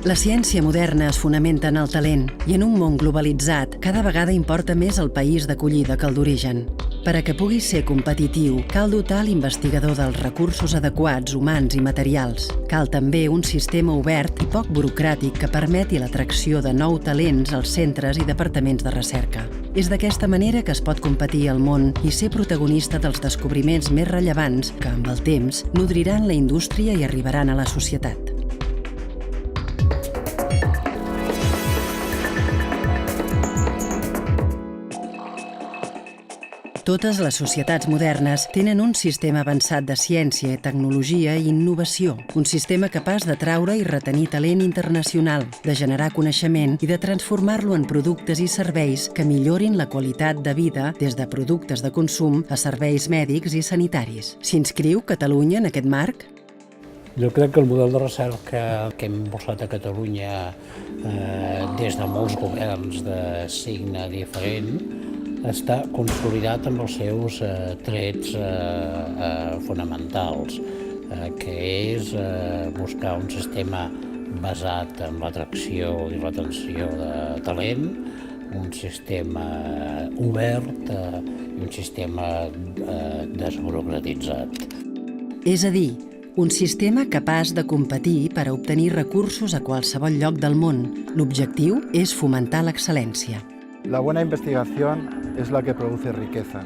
La ciència moderna es fonamenta en el talent i en un món globalitzat cada vegada importa més el país d'acollida que el d'origen. Per a que pugui ser competitiu, cal dotar l'investigador dels recursos adequats, humans i materials. Cal també un sistema obert i poc burocràtic que permeti l'atracció de nous talents als centres i departaments de recerca. És d'aquesta manera que es pot competir al món i ser protagonista dels descobriments més rellevants que, amb el temps, nodriran la indústria i arribaran a la societat. Totes les societats modernes tenen un sistema avançat de ciència, tecnologia i innovació, un sistema capaç d'atraure i retenir talent internacional, de generar coneixement i de transformar-lo en productes i serveis que millorin la qualitat de vida des de productes de consum a serveis mèdics i sanitaris. S'inscriu Catalunya en aquest marc? Jo crec que el model de recerca que hem impulsat a Catalunya des de molts governs de signe diferent està consolidat amb els seus trets fonamentals, que és buscar un sistema basat en l'atracció i retenció de talent, un sistema obert i un sistema desburocratitzat. És a dir, un sistema capaç de competir per a obtenir recursos a qualsevol lloc del món. L'objectiu és fomentar l'excel·lència. La buena investigación es la que produce riqueza.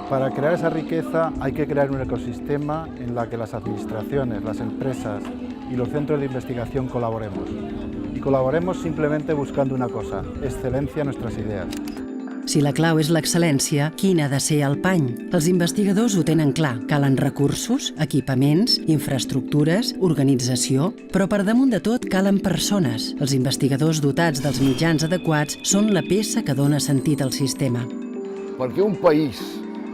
Para crear esa riqueza hay que crear un ecosistema en el que las administraciones, las empresas y los centros de investigación colaboremos. Y colaboremos simplemente buscando una cosa, excelencia en nuestras ideas. Si la clau és l'excel·lència, quin ha de ser el pany? Els investigadors ho tenen clar. Calen recursos, equipaments, infraestructures, organització, però per damunt de tot calen persones. Els investigadors dotats dels mitjans adequats són la peça que dona sentit al sistema. Perquè un país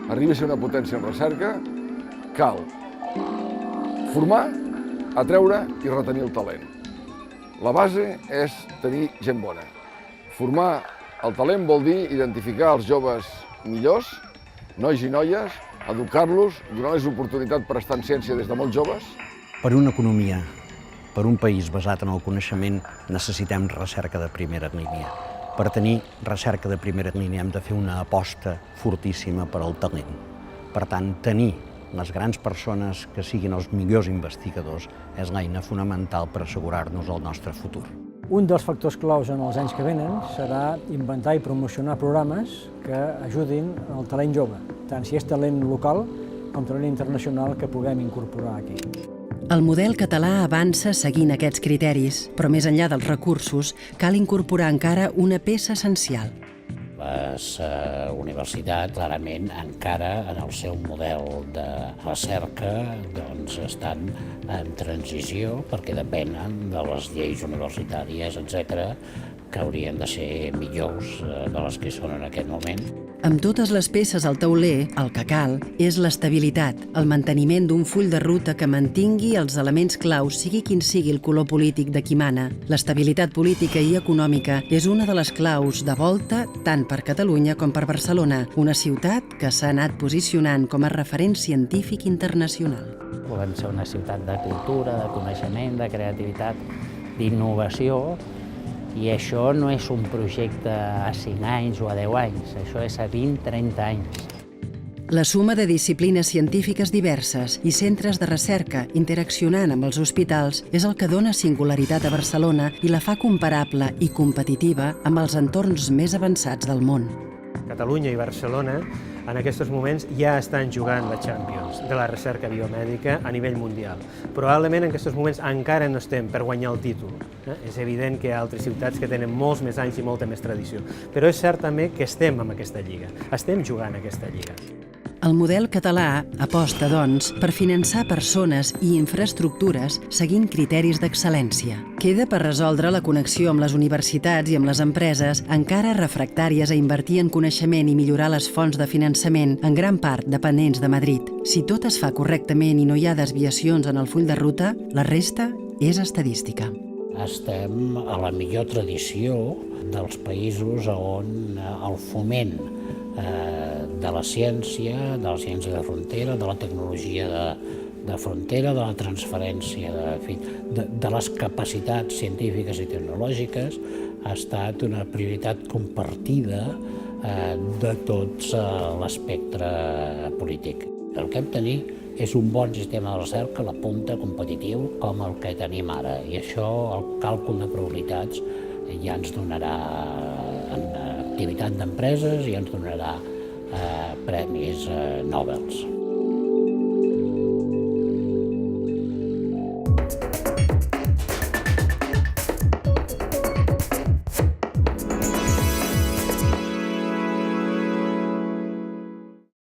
arribi a ser una potència en recerca, cal formar, atreure i retenir el talent. La base és tenir gent bona. Formar el talent vol dir identificar els joves millors, nois i noies, educar-los, donar-los oportunitat per estar en ciència des de molt joves. Per una economia, per un país basat en el coneixement, necessitem recerca de primera línia. Per tenir recerca de primera línia hem de fer una aposta fortíssima per al talent. Per tant, tenir les grans persones que siguin els millors investigadors és l'eina fonamental per assegurar-nos el nostre futur. Un dels factors claus en els anys que venen serà inventar i promocionar programes que ajudin al talent jove, tant si és talent local com talent internacional que puguem incorporar aquí. El model català avança seguint aquests criteris, però més enllà dels recursos, cal incorporar encara una peça essencial. Les universitats, clarament, encara en el seu model de recerca estan en transició perquè depenen de les lleis universitàries, etc., que haurien de ser millors de les que són en aquest moment. Amb totes les peces al tauler, el que cal és l'estabilitat, el manteniment d'un full de ruta que mantingui els elements claus, sigui quin sigui el color polític de qui mana. L'estabilitat política i econòmica és una de les claus de volta tant per Catalunya com per Barcelona, una ciutat que s'ha anat posicionant com a referent científic internacional. Volem ser una ciutat de cultura, de coneixement, de creativitat, d'innovació, i això no és un projecte a 5 anys o a 10 anys, això és a 20-30 anys. La suma de disciplines científiques diverses i centres de recerca interaccionant amb els hospitals és el que dona singularitat a Barcelona i la fa comparable i competitiva amb els entorns més avançats del món. Catalunya i Barcelona en aquests moments ja estan jugant la Champions de la recerca biomèdica a nivell mundial. Probablement en aquests moments encara no estem per guanyar el títol. És evident que hi ha altres ciutats que tenen molts més anys i molta més tradició, però és cert també que estem en aquesta lliga, estem jugant aquesta lliga. El model català aposta, doncs, per finançar persones i infraestructures seguint criteris d'excel·lència. Queda per resoldre la connexió amb les universitats i amb les empreses encara refractàries a invertir en coneixement i millorar les fonts de finançament, en gran part dependents de Madrid. Si tot es fa correctament i no hi ha desviacions en el full de ruta, la resta és estadística. Estem a la millor tradició dels països on el foment de la ciència de frontera, de la tecnologia de frontera, de la transferència, de les capacitats científiques i tecnològiques, ha estat una prioritat compartida de tot l'espectre polític. El que hem de tenir és un bon sistema de recerca a la punta competitiu com el que tenim ara, i això, el càlcul de probabilitats, ja ens donarà en activitat d'empreses i ens donarà premis Nobels.